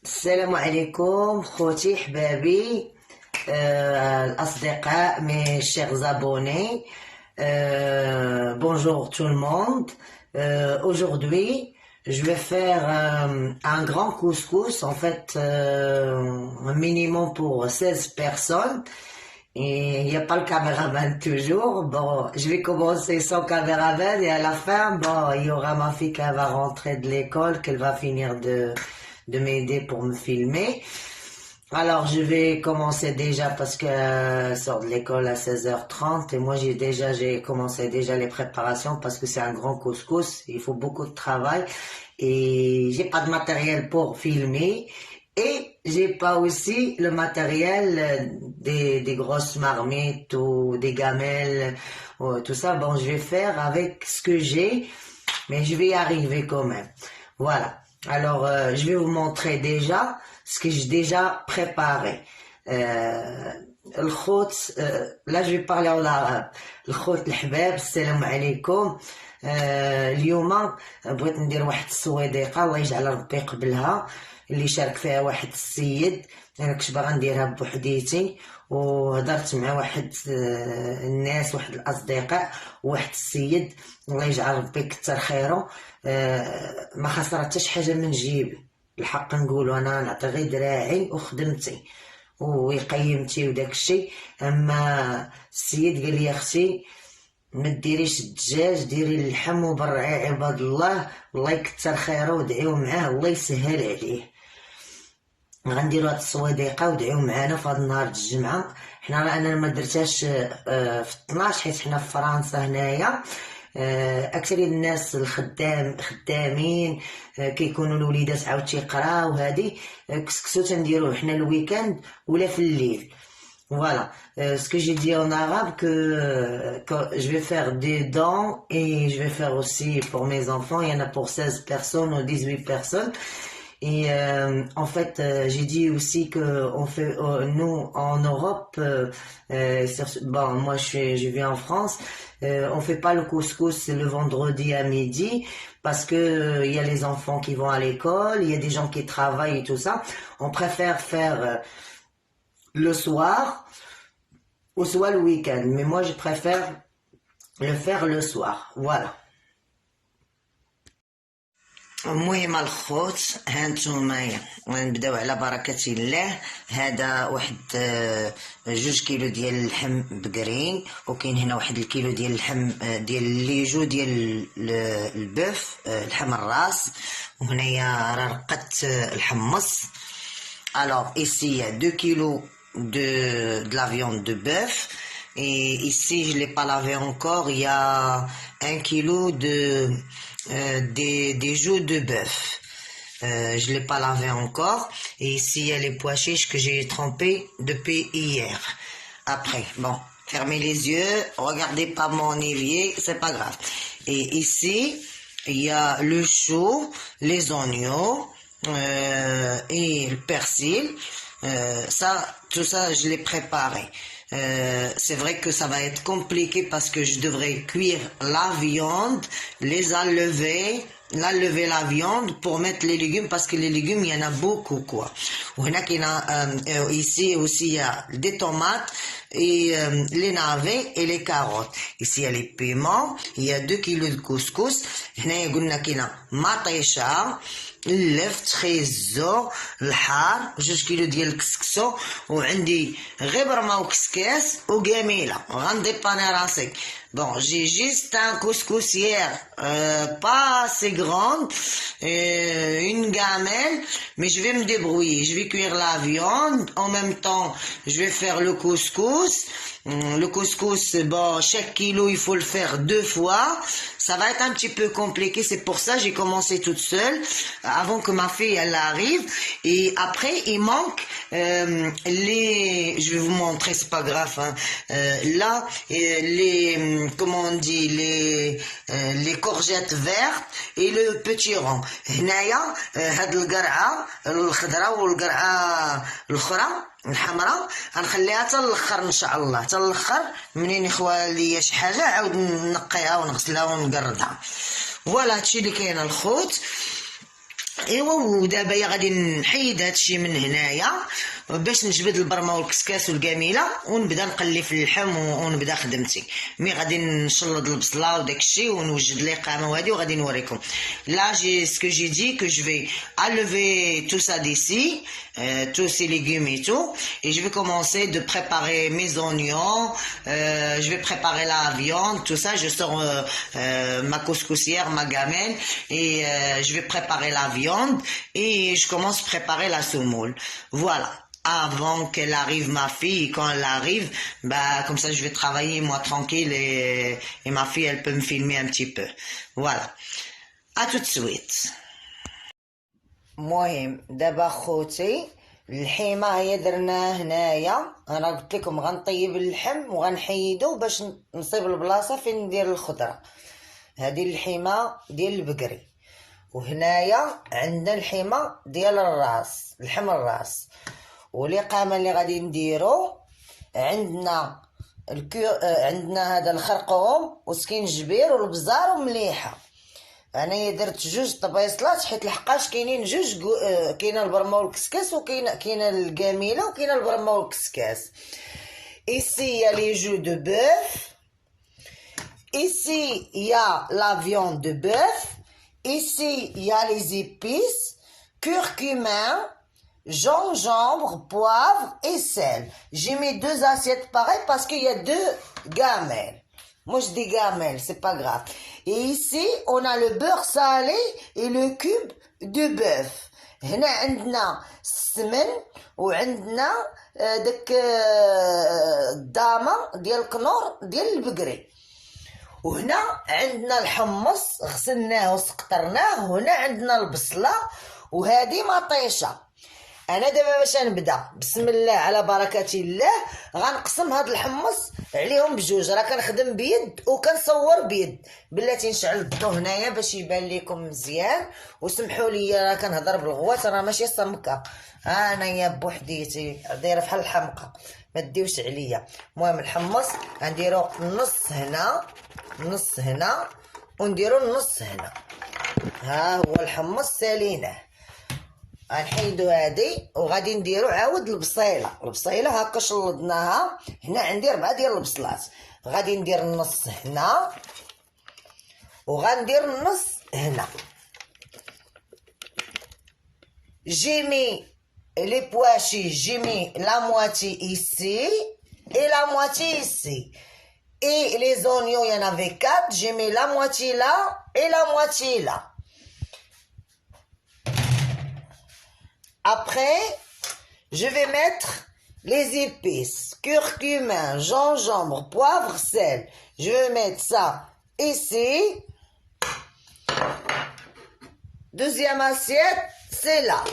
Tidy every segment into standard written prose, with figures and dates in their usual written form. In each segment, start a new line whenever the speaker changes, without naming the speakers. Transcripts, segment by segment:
السلام عليكم خوتي حبابي الأصدقاء mes chers abonnés. Bonjour tout le monde. Aujourd'hui je vais faire un grand couscous, en fait un minimum pour 16 personnes. Et il n'y a pas le caméraman toujours. Bon, je vais commencer sans caméraman et à la fin, bon, il y aura ma fille qui va rentrer de l'école, qu'elle va finir de m'aider pour me filmer. Alors, je vais commencer déjà parce que sort de l'école à 16h30 et moi j'ai commencé déjà les préparations parce que c'est un grand couscous, il faut beaucoup de travail et j'ai pas de matériel pour filmer. Et j'ai pas aussi le matériel des grosses marmites ou des gamelles, ou tout ça. Bon, je vais faire avec ce que j'ai, mais je vais y arriver quand même. Voilà. Alors, je vais vous montrer déjà ce que j'ai déjà préparé. الخوت là je vais parler en arabe. الخوت الحباب السلام عليكم. اليوم بغيت ندير واحد السويديقه الله يجعل ربي يقبلها اللي شارك فيها واحد السيد. انا كنت باغا نديرها بوحديتي وهضرت مع واحد الناس واحد الاصدقاء وواحد السيد الله يجعل ربي يكثر خيره. ما خسرت حتى شي حاجه من جيبي الحق نقولوا انا نعطي غير دراعي وخدمتي وقيمتي وداك الشيء. اما السيد قال لي اختي ما ديريش الدجاج ديري اللحم وبرعي عباد الله الله يكثر خيره ودعيو معاه الله يسهل عليه. غنديروا هاد السويديقه ودعيو معانا في هاد النهار الجمعه. حنا انا ما درتهاش في 12 حيت حنا في فرنسا هنايا اكثر الناس خدامين كيكونوا الوليدات عاود تيقراو هادي كسكسو تنديروه حنا الويكاند ولا في الليل. Voilà, ce que j'ai dit en arabe que je vais faire des dents et je vais faire aussi pour mes enfants, il y en a pour 16 personnes ou 18 personnes. Et en fait, j'ai dit aussi que on fait nous en Europe, bon moi je vis en France, on fait pas le couscous le vendredi à midi parce que il y a les enfants qui vont à l'école, il y a des gens qui travaillent et tout ça. On préfère faire le soir ou soit le week-end, mais moi je préfère le faire le soir. Voilà. المهم الخوت هانتوما غنبداو على بركة الله. هذا واحد 2 كيلو ديال اللحم بقرين وكاين هنا واحد الكيلو ديال اللحم ديال الليجو ديال البوف لحم الراس وهنايا راه رقدت الحمص. Alors ici il y a 2 kilos de la viande de bœuf et ici je l'ai pas lavé encore, il y a 1 kilo des joues de bœuf. Je l'ai pas lavé encore et ici il y a les pois chiches que j'ai trempés depuis hier. Après bon, fermez les yeux, regardez pas mon évier, c'est pas grave. Et ici il y a le chou, les oignons et le persil. Tout ça je l'ai préparé. C'est vrai que ça va être compliqué parce que je devrais cuire la viande, les enlever la viande pour mettre les légumes parce que les légumes il y en a beaucoup quoi. Ici aussi il y a des tomates et les navets et les carottes. Ici il y a les piments, il y a 2 kilos de couscous. هنا قلنا كاينه مطيشه اللفت خيزو الحار 2 كيلو ديال الكسكسو وعندي غير برمه وكسكاس وقميله غنديباني راسك. Bon, j'ai juste un couscoussière pas assez grande, une gamelle, mais je vais me débrouiller. Je vais cuire la viande, en même temps je vais faire le couscous. Le couscous, bon, chaque kilo il faut le faire 2 fois. Ça va être un petit peu compliqué, c'est pour ça que j'ai commencé toute seule avant que ma fille elle arrive. Et après il manque je vais vous montrer, c'est pas grave hein. Là comment on dit les courgettes vertes et le petit rond. هنايا هاد القرعه الخضراء والقرعه الاخرى الحمراء غنخليها حتى الاخر ان شاء الله، حتى الاخر منين يخوى ليا شي حاجه عاود نقيها ونغسلها ونقردها. فوالا هادشي اللي كاين الخوت. ايوا ودابا غادي نحيد هادشي من هنايا باش نجبد البرمه والكسكاس والكاميله ونبدا نقلي في اللحم ونبدا خدمتي. مي غادي نشلض البصله وداكشي ونوجد ليقامه وهادي وغادي نوريكم. لا جي سكو جي دي كو جو في enlever tout ça d'ici, tous ces légumes et tout, et je vais commencer de préparer mes oignons, je vais préparer la viande, tout ça, je sors ma couscoussière, ma gamelle, et je vais préparer la viande et je commence à préparer la semoule. Voilà. Avant qu'elle arrive, ma fille, quand elle arrive, bah, comme ça je vais travailler moi tranquille et ma fille elle peut me filmer un petit peu. Voilà. À tout de suite. المهم دابا خوتي الحيمه هي درناها هنايا. انا قلت لكم غنطيب اللحم وغنحيدو باش نصيب البلاصه فين ندير الخضره. هذه الحيمه ديال البقري، وهنايا عندنا الحيمه ديال الراس، لحم الراس. والإقامة اللي غادي نديرو عندنا عندنا هذا الخرقوم وسكينجبير والبزار ومليحه. انايا درت جوج طبيصلات حيت لحقاش كاينين جوج، كاينه البرمه والكسكاس وكاينه الكاميله وكاينه البرمه والكسكاس. Ici il y a les joues de bœuf. Ici il y a la viande de bœuf. Ici il y a les épices, curcuma, gingembre, poivre et sel. J'ai mis 2 assiettes pareilles parce qu'il y a 2 gamelles. Moi je dis gamelles, c'est pas grave. Et ici on a le beurre salé et le cube de bœuf. هنا عندنا السمن وعندنا داك الدامة ديال الكنور ديال البقري. وهنا عندنا الحمص غسلناه وسقطرناه. وهنا عندنا البصلة وهذه مطيشة. انا دابا باش نبدا بسم الله على بركه الله غنقسم هاد الحمص عليهم بجوج. راه كنخدم بيد وكنصور بيد. بلاتي نشعل الضو هنايا باش يبان لكم مزيان. وسمحوا لي راه كنهضر بالغوات، راه ماشي سمكه، انايا بوحديتي دايره بحال الحمقى، ما ديوش عليا. المهم الحمص غنديرو نص هنا نص هنا ونديرو النص هنا. ها هو الحمص ساليناه. غنحيدو هادي وغادي نديرو عاود البصيله هكا شلضناها. هنا عندي 4 ديال البصلات. غادي ندير النص هنا وغندير النص هنا. J'ai mis les pois chiches, j'ai mis la moitié ici et la moitié ici. Et les oignons, il y en avait 4, j'ai mis la moitié là et la moitié là. Après, je vais mettre les épices, curcuma, gingembre, poivre, sel. Je vais mettre ça ici. Deuxième assiette, c'est là.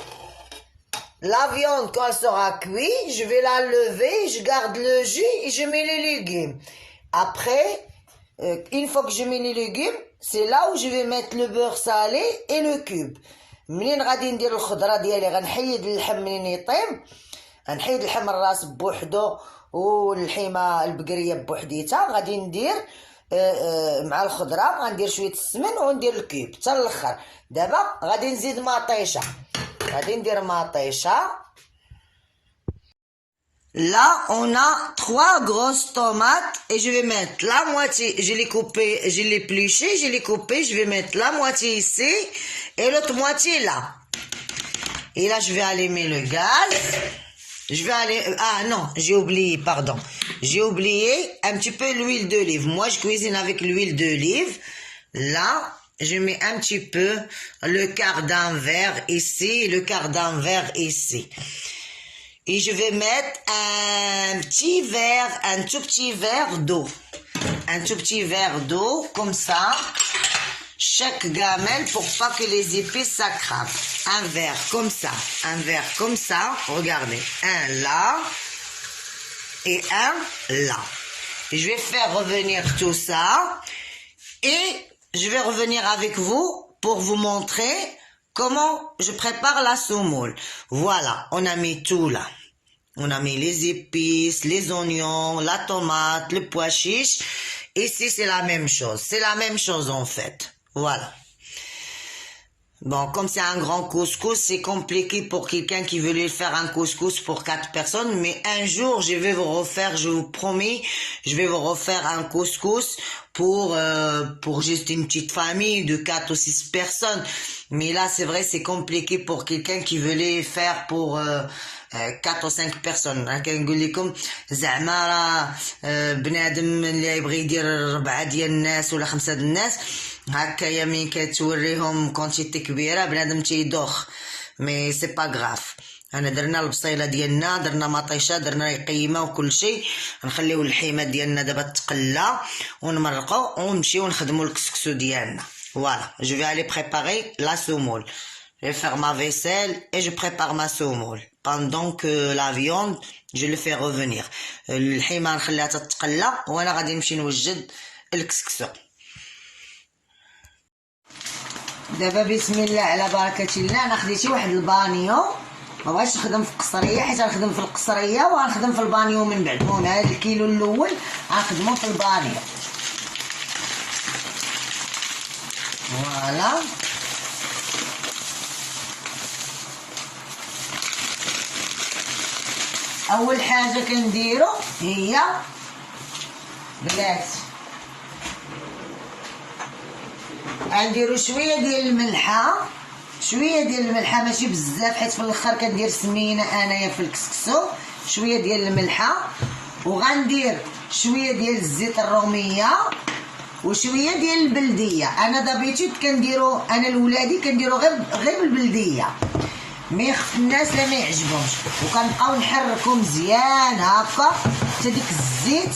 La viande, quand elle sera cuite, je vais la lever, je garde le jus et je mets les légumes. Après, une fois que je mets les légumes, c'est là où je vais mettre le beurre salé et le cube. منين غادي ندير الخضره ديالي غنحيد اللحم منين يطيب. غنحيد اللحم الراس بوحدو والحيمه البقريه بوحديتها. غادي ندير مع الخضره غندير شويه السمن وندير الكيب حتى الاخر. دابا غادي نزيد مطيشه. غادي ندير مطيشه. Là, on a 3 grosses tomates et je vais mettre la moitié, je l'ai coupé, je l'ai épluché, je l'ai coupé, je vais mettre la moitié ici et l'autre moitié là. Et là, je vais allumer le gaz. Je vais aller, ah non, j'ai oublié, pardon. J'ai oublié un petit peu l'huile d'olive. Moi, je cuisine avec l'huile d'olive. Là, je mets un petit peu le quart d'un verre ici, le quart d'un verre ici. Et je vais mettre un petit verre, un tout petit verre d'eau. Un tout petit verre d'eau, comme ça. Chaque gamelle pour pas que les épices s'accrament. Un verre comme ça. Un verre comme ça. Regardez. Un là. Et un là. Et je vais faire revenir tout ça. Et je vais revenir avec vous pour vous montrer comment je prépare la semoule. Voilà. On a mis tout là. On a mis les épices, les oignons, la tomate, le pois chiche. Ici, c'est la même chose. C'est la même chose en fait. Voilà. Bon, comme c'est un grand couscous, c'est compliqué pour quelqu'un qui veut faire un couscous pour 4 personnes. Mais un jour, je vais vous refaire, je vous promets, je vais vous refaire un couscous pour juste une petite famille de 4 ou 6 personnes. Mais là, c'est vrai, c'est compliqué pour quelqu'un qui veut faire pour 4 ou 5 personnes. كنقول لكم زعما راه بنادم اللي يبغي يدير 4 ديال الناس ولا 5 ديال الناس هكايا مين كتوريهم كونتيتي كبيره بنادم تيدوخ. مي سي با غراف. انا درنا البصيله ديالنا، درنا مطيشه، درنا قيمه وكل شيء. نخليو اللحيمه ديالنا دابا تقلى ونمرقوا ونمشيو نخدموا الكسكسو ديالنا. Voilà, je vais aller préparer la semoule. Je vais faire ma vaisselle et je prépare ma semoule. Pendant que la viande, je le fais revenir. الحيمه نخليها تتقلى وانا غادي نمشي نوجد الكسكسو. دابا بسم الله على بركه الله انا خديتي واحد البانيو. ما بغيتش نخدم في القصريه حيت غنخدم في القصريه وغنخدم في البانيو من بعد. المهم هذا الكيلو الاول غنخدمو في البانيو. فوالا اول حاجه كنديرو هي بلاتي غنديرو شويه ديال الملحه، شويه ديال الملحه ماشي بزاف حيت في الاخر كندير سمينه انايا في الكسكسو. شويه ديال الملحه وغندير شويه ديال الزيت الروميه وشويه ديال البلديه. انا دابيتود كنديرو انا لولادي كنديرو غير البلديه، مي الناس لا ما يعجبهمش. وكنبقاو نحركو مزيان هكا حتى ديك الزيت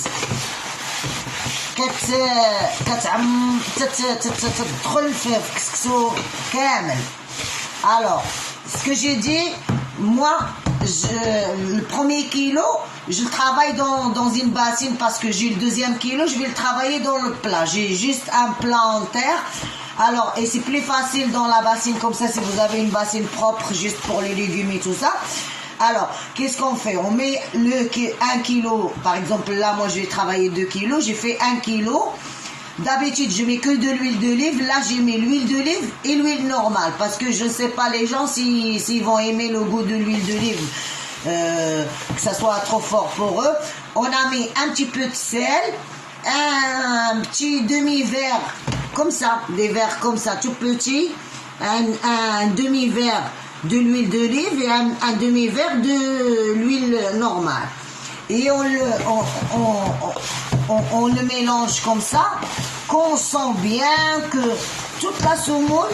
تدخل في كسكسو كامل. Alors, ce que j'ai dit, moi, le premier kilo, je le travaille dans une bassine parce que j'ai le deuxième kilo, je vais le travailler dans le plat. J'ai juste un plat en terre. Alors, et c'est plus facile dans la bassine comme ça si vous avez une bassine propre juste pour les légumes et tout ça. Alors, qu'est-ce qu'on fait? On met 1 kilo, par exemple là, moi je vais travailler 2 kilos, j'ai fait 1 kilo. D'habitude, je mets que de l'huile d'olive. Là, j'ai mis l'huile d'olive et l'huile normale parce que je ne sais pas les gens s'ils vont aimer le goût de l'huile d'olive, que ça soit trop fort pour eux. On a mis un petit peu de sel, un petit demi-verre comme ça, des verres comme ça, tout petits, un demi-verre de l'huile d'olive et un demi-verre de l'huile normale. Et on le mélange comme ça, qu'on sent bien que toute la semoule,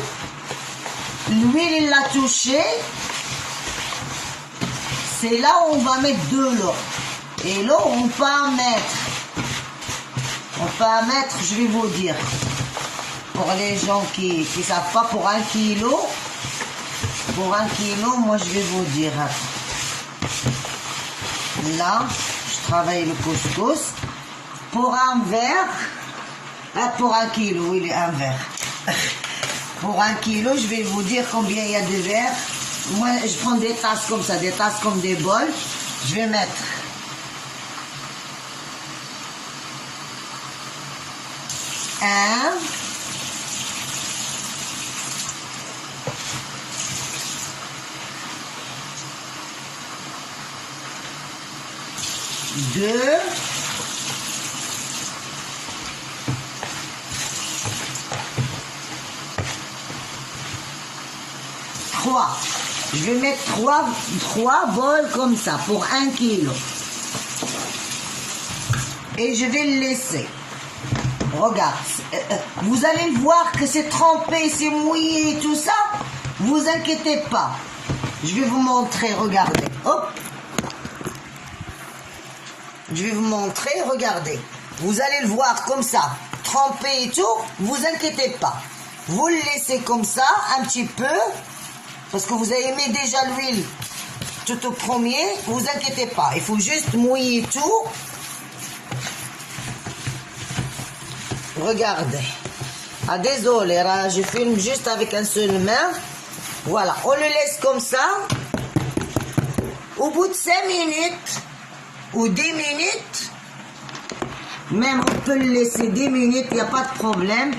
l'huile il l'a touché. C'est là où on va mettre de l'eau. Et l'eau, on peut en mettre, je vais vous dire, pour les gens qui ne savent pas, pour 1 kilo, moi je vais vous dire, là, je travaille le couscous, pour un verre, pour 1 kilo, oui, un verre. Pour 1 kilo, je vais vous dire combien il y a de verres. Moi, je prends des tasses comme ça, des tasses comme des bols. Je vais mettre 1, 2, 3. Je vais mettre 3 bols comme ça pour 1 kilo. Et je vais le laisser. Regarde, vous allez voir que c'est trempé, c'est mouillé et tout ça. Vous inquiétez pas. Je vais vous montrer, regardez. Hop. Je vais vous montrer, regardez. Vous allez le voir comme ça, trempé et tout. Vous inquiétez pas. Vous le laissez comme ça, un petit peu. Parce que vous avez mis déjà l'huile tout au premier. Vous inquiétez pas. Il faut juste mouiller tout. Regardez. Ah désolé, je filme juste avec un seul main. Voilà, on le laisse comme ça. Au bout de 5 minutes ou 10 minutes, même on peut le laisser 10 minutes, il n'y a pas de problème.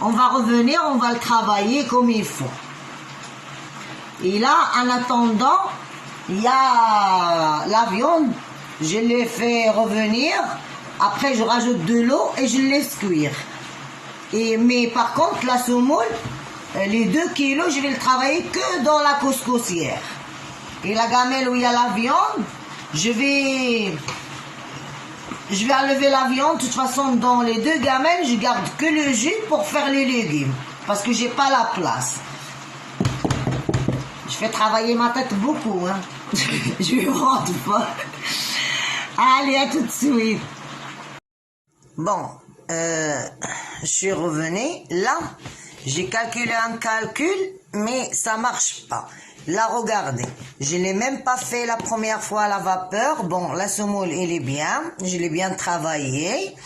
on va revenir, on va le travailler comme il faut. Et là, en attendant, il y a la viande, je l'ai fait revenir, après je rajoute de l'eau et je le laisse cuire. Mais par contre, la semoule, les 2 kilos, je vais le travailler que dans la couscoussière. Et la gamelle où il y a la viande, je vais enlever la viande. De toute façon, dans les 2 gamelles, je garde que le jus pour faire les légumes. Parce que j'ai pas la place. Je fais travailler ma tête beaucoup, hein. Je vais rendre pas. Allez, à tout de suite. Bon, je suis revenue. Là, j'ai calculé un calcul, mais ça marche pas. Là, regardez, je l'ai même pas fait la première fois à la vapeur. Bon, la semoule, elle est bien. Je l'ai bien travaillé.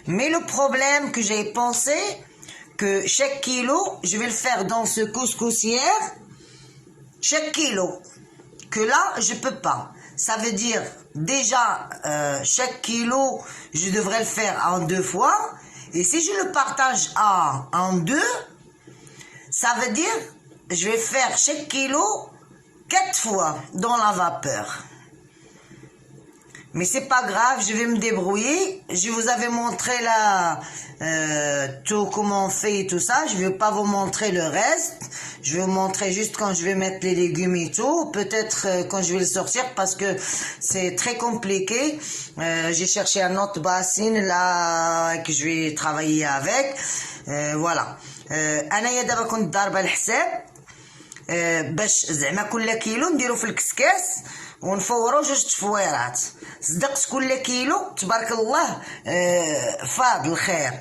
Mais le problème que j'ai pensé, que chaque kilo, je vais le faire dans ce couscoussière. Chaque kilo. Que là, je peux pas. Ça veut dire, déjà, chaque kilo, je devrais le faire en 2 fois. Et si je le partage en 2, ça veut dire, je vais faire chaque kilo 4 fois dans la vapeur. Mais c'est pas grave, je vais me débrouiller. Je vous avais montré là tout comment on fait et tout ça. Je vais pas vous montrer le reste. Je vais vous montrer juste quand je vais mettre les légumes et tout. Peut-être quand je vais le sortir parce que c'est très compliqué. J'ai cherché un autre bassine là que je vais travailler avec. Voilà. أنا دابا كنت ضاربة الحساب باش زعما كل كيلو نديرو في الكسكاس ونفورو 2 تفويرات. صدقت كل كيلو تبارك الله فاضل خير.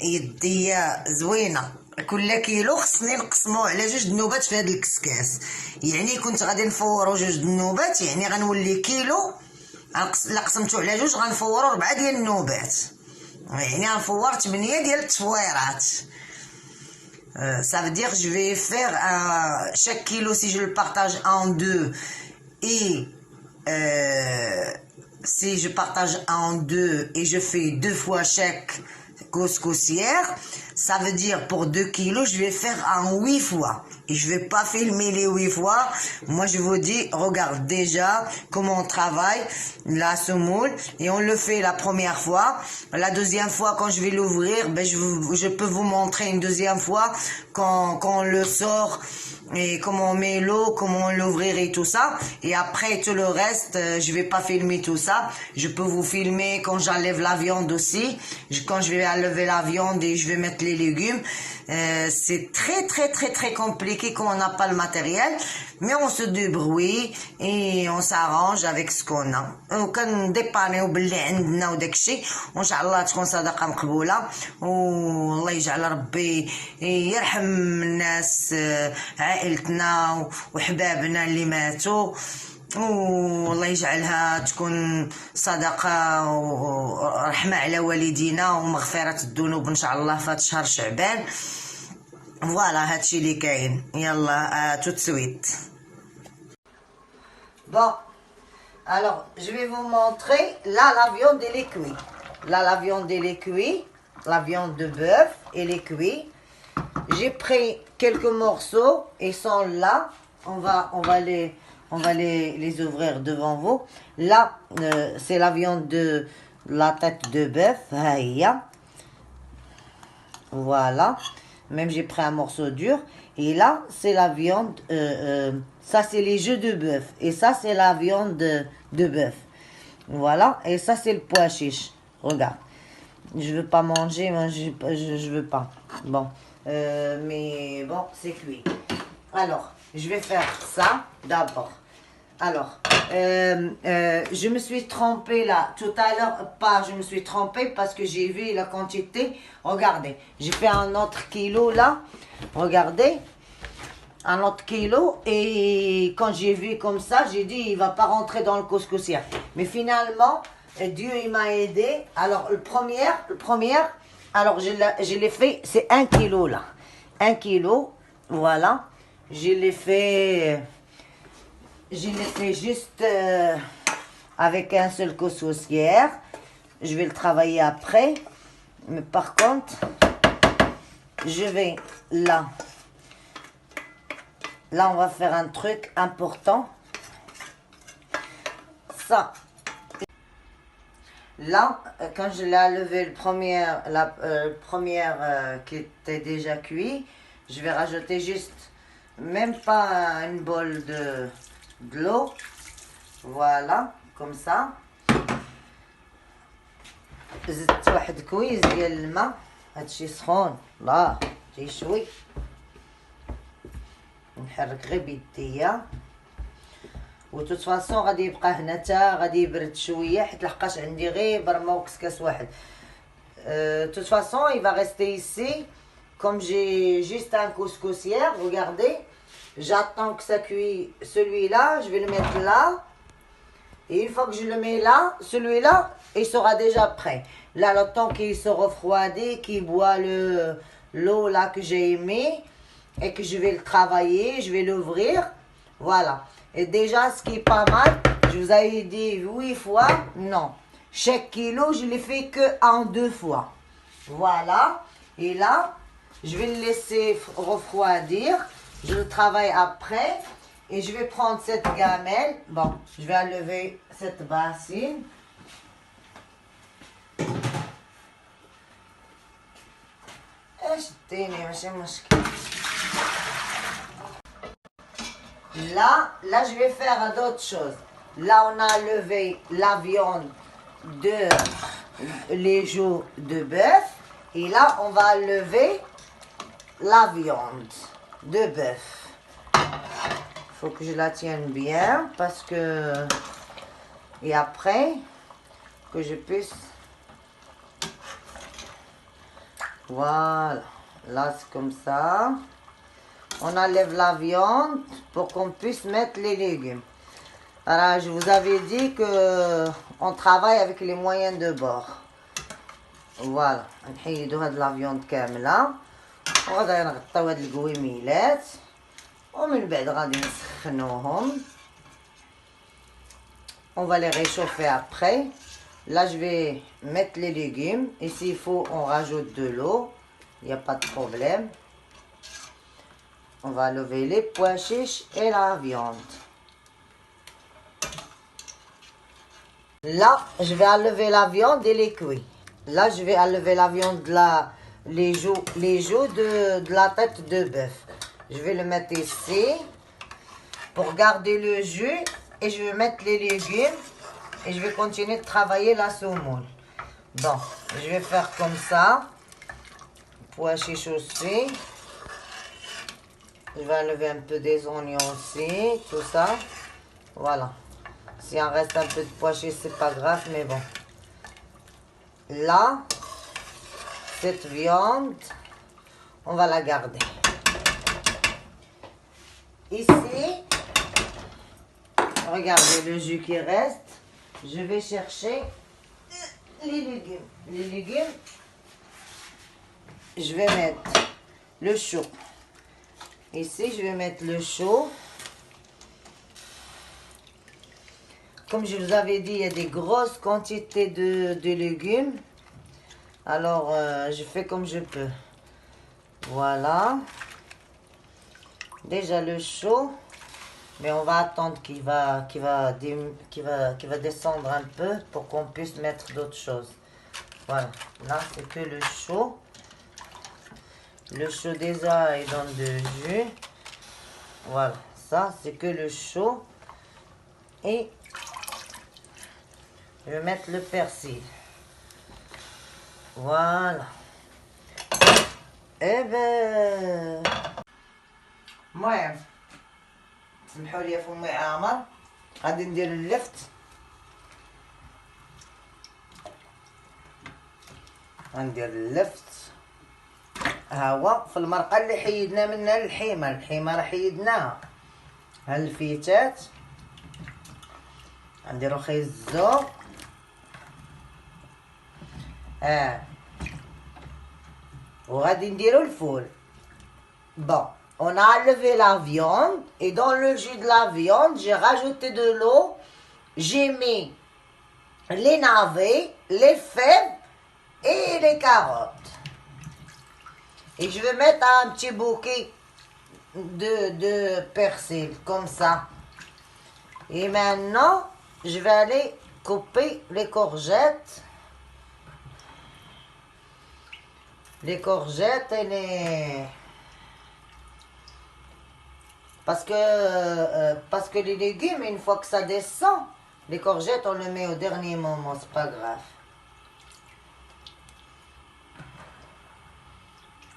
يديا زوينه. كل كيلو خصني نقسموه على 2 نوبات في هذا الكسكاس. يعني كنت غادي نفورو 2 نوبات، يعني غنولي كيلو لا قسمتو على 2 غنفورو 4 ديال النوبات. يعني غنفور 8 ديال التفويرات. Ça veut dire je vais faire chaque kilo, si je le partage en 2 et si je partage en 2 et je fais 2 fois chaque couscoussière, ça veut dire pour 2 kilos, je vais faire en 8 fois. Et je vais pas filmer les 8 fois. Moi, je vous dis, regarde déjà comment on travaille la semoule. Et on le fait la première fois. La deuxième fois, quand je vais l'ouvrir, ben, je peux vous montrer une deuxième fois quand on le sort et comment on met l'eau, comment l'ouvrir et tout ça. Et après, tout le reste, je vais pas filmer tout ça. Je peux vous filmer quand j'enlève la viande aussi. Quand je vais enlever la viande et je vais mettre les légumes. C'est très compliqué quand on n'a pas le matériel, mais on se débrouille et on s'arrange avec ce qu'on a. وكنديبانيو باللي عندنا وداك الشيء، وان شاء الله تكون صدقه مقبوله، والله يجعل ربي يرحم الناس عائلتنا وحبابنا اللي ماتوا، والله يجعلها تكون صدقة ورحمة على والدينا ومغفرة الذنوب إن شاء الله في شهر شعبان. فوالا هادشي اللي كاين. يلا tout de suite. Bon, alors je vais vous montrer. Là, la viande elle est cuite. Là, la viande elle est cuite. La viande de bœuf elle est cuite. J'ai pris quelques morceaux. Ils sont là. On va les ouvrir devant vous. Là, c'est la viande de la tête de bœuf. Voilà. Même j'ai pris un morceau dur. Et là, c'est la viande. Ça, c'est les jeux de bœuf. Et ça, c'est la viande de bœuf. Voilà. Et ça, c'est le pois chiche. Regarde. Je veux pas manger. Moi, je veux pas. Bon. Mais bon, c'est cuit. Alors, je vais faire ça d'abord. Alors, je me suis trompée là. Tout à l'heure, je me suis trompée parce que j'ai vu la quantité. Regardez, j'ai fait un autre kilo là. Regardez, un autre kilo. Et quand j'ai vu comme ça, j'ai dit, il va pas rentrer dans le couscoussière. Mais finalement, Dieu, il m'a aidé. Alors, le premier, alors je l'ai fait, c'est 1 kilo là. 1 kilo, voilà. Je l'ai fait juste avec un seul couscoussière. Je vais le travailler après. Mais par contre, je vais là. Là, on va faire un truc important. Ça. Là, quand je l'ai levé la première qui était déjà cuit, je vais rajouter juste, même pas une bol de l'eau. Voilà, comme ça. زدت واحد كويز ديال الماء. هادشي سخون الله تيشوي. نحرك غير بيديا. و توت فاسون غادي يبقى هنا تا غادي يبرد شويه حيت لحقاش عندي غير برمه وكسكاس واحد. توت فاسون il va rester ici comme j'ai juste un couscous hier. Regardez, j'attends que ça cuit. Celui-là je vais le mettre là. Et une fois que je le mets là, celui-là, il sera déjà prêt. Là, le temps qu'il se refroidit, qu'il boit l'eau là que j'ai mis et que je vais le travailler, je vais l'ouvrir. Voilà. Et déjà, ce qui est pas mal, je vous avais dit 8 fois. Non. Chaque kilo, je l'ai fait que en 2 fois. Voilà. Et là, je vais le laisser refroidir. Je le travaille après. Et je vais prendre cette gamelle. Bon, je vais enlever cette bassine. Là, je vais faire d'autres choses. Là, on a levé la viande les joues de bœuf. Et là, on va lever la viande de bœuf. Faut que je la tienne bien parce que et après que je puisse voilà, là c'est comme ça. On enlève la viande pour qu'on puisse mettre les légumes. Alors je vous avais dit que on travaille avec les moyens de bord. Voilà, نحيدو هاد la viande كاملة وغادي نغطيو هاد القويميلات ومن بعد غادي نسخنوهم. On va les réchauffer après. Là, je vais mettre les légumes. Et s'il faut, on rajoute de l'eau. Il n'y a pas de problème. On va lever les pois chiches et la viande. Là, je vais enlever la viande et les cuits. Là, je vais enlever la viande les joues de la tête de bœuf. Je vais le mettre ici pour garder le jus et je vais mettre les légumes et je vais continuer de travailler la semoule. Bon, je vais faire comme ça. Pois chiches aussi. Je vais enlever un peu des oignons aussi, tout ça. Voilà. S'il en reste un peu de pois chiches, c'est pas grave, mais bon. Là, cette viande, on va la garder. Ici, regardez le jus qui reste. Je vais chercher les légumes. Les légumes, je vais mettre le chou. Ici, je vais mettre le chou. Comme je vous avais dit, il y a des grosses quantités de légumes. Alors, je fais comme je peux. Voilà. Déjà le chaud, mais on va attendre qu'il va descendre un peu pour qu'on puisse mettre d'autres choses. Voilà, là c'est que le chaud. Le chaud déjà il donne de jus. Voilà, ça c'est que le chaud. Et je vais mettre le persil. Voilà. Et ben... المهم سمحوا لي فمي عامر غادي ندير اللفت. غندير اللفت ها هو في المرقه اللي حيدنا منها الحيمه راه حيدناها. ها الفيتات غنديرو خيزو وغادي نديرو الفول. Bon, on a enlevé la viande et dans le jus de la viande, j'ai rajouté de l'eau, j'ai mis les navets, les fèves et les carottes. Et je vais mettre un petit bouquet de persil, comme ça. Et maintenant, je vais aller couper les courgettes. Les courgettes et les... Parce que les légumes, une fois que ça descend, les courgettes, on le met au dernier moment, c'est pas grave.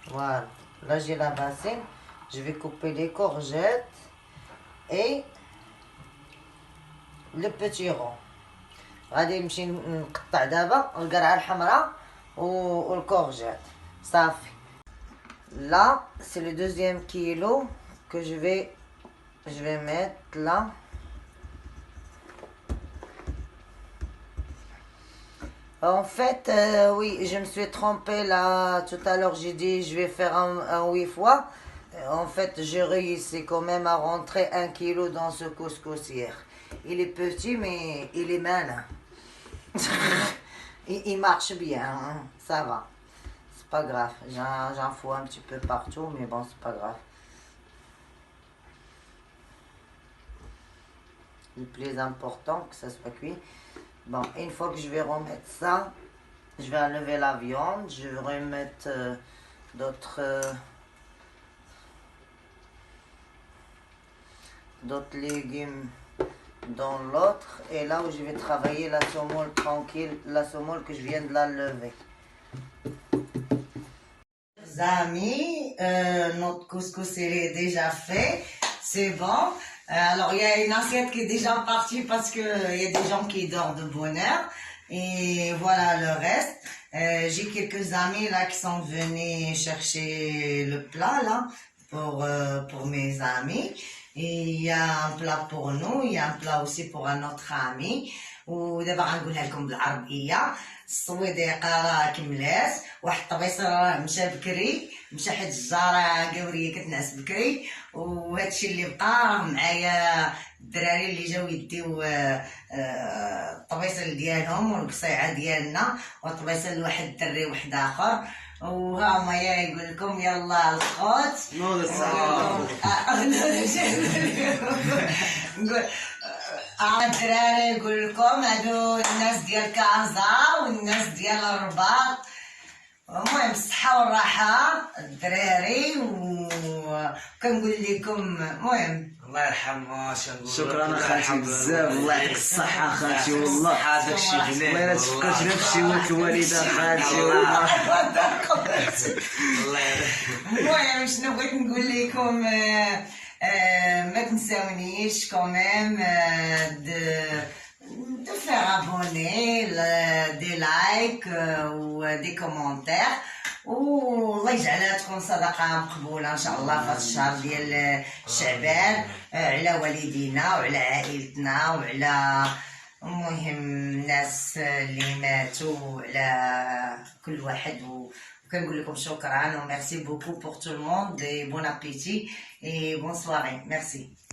Voilà, là j'ai la bassine, je vais couper les courgettes et le petit rond. غادي نمشي نقطع دابا القرعة الحمراء والكورجيت صافي. Là, c'est le deuxième kilo que je vais mettre là. En fait, oui, je me suis trompée là. Tout à l'heure, j'ai dit je vais faire un 8 fois. En fait, j'ai réussi quand même à rentrer 1 kilo dans ce couscous hier. Il est petit, mais il est malin. il marche bien, hein, ça va. C'est pas grave. J'en fous un petit peu partout, mais bon, c'est pas grave. Le plus important, que ça soit cuit. Bon, une fois que je vais remettre ça, je vais enlever la viande. Je vais remettre d'autres légumes dans l'autre. Et là où je vais travailler la semoule tranquille, la semoule que je viens de la lever. Les amis, notre couscous il est déjà fait. C'est bon. Alors, il y a une assiette qui est déjà partie parce qu'il y a des gens qui dorment de bonne heure. Et voilà le reste. J'ai quelques amis là qui sont venus chercher le plat là pour mes amis. Et il y a un plat pour nous, il y a un plat aussi pour un autre ami. ودابا غنقولها لكم بالعربيه. الصويديقه راه كملات، واحد الطبيص راه مشى بكري، مشى حيت الجاره قوريه كتنعس بكري، وهادشي اللي بقى راه معايا الدراري اللي جاو يديو الطبيصه ديالهم والقصيعه ديالنا والطبيصه لواحد الدري واحد اخر. وها هما يقول لكم يلا الخوت نقول الدراري يقول لكم هادو الناس ديال كازا والناس ديال الرباط. المهم الصحة والراحة الدراري، وكنقول لكم المهم
الله يرحم
شكرا اخاتي بزاف، الله يعطيك الصحة اخاتي والله.
هذاك الشيء
والله
بنين
الا تفكرت نفسي ولد الوالدة اخاتي والله.
المهم شنو بغيت نقول لكم، ما تنساونيش كوميم de faire abonner, des likes ou des commentaires. والله يجعلها تكون صدقة مقبولة إن شاء الله في هذا الشهر ديال شعبان، على والدينا وعلى عائلتنا وعلى المهم الناس اللي ماتوا وعلى كل واحد. وكنقول لكم شكرا و merci beaucoup pour tout le monde et bon appétit et bonne soirée. Merci.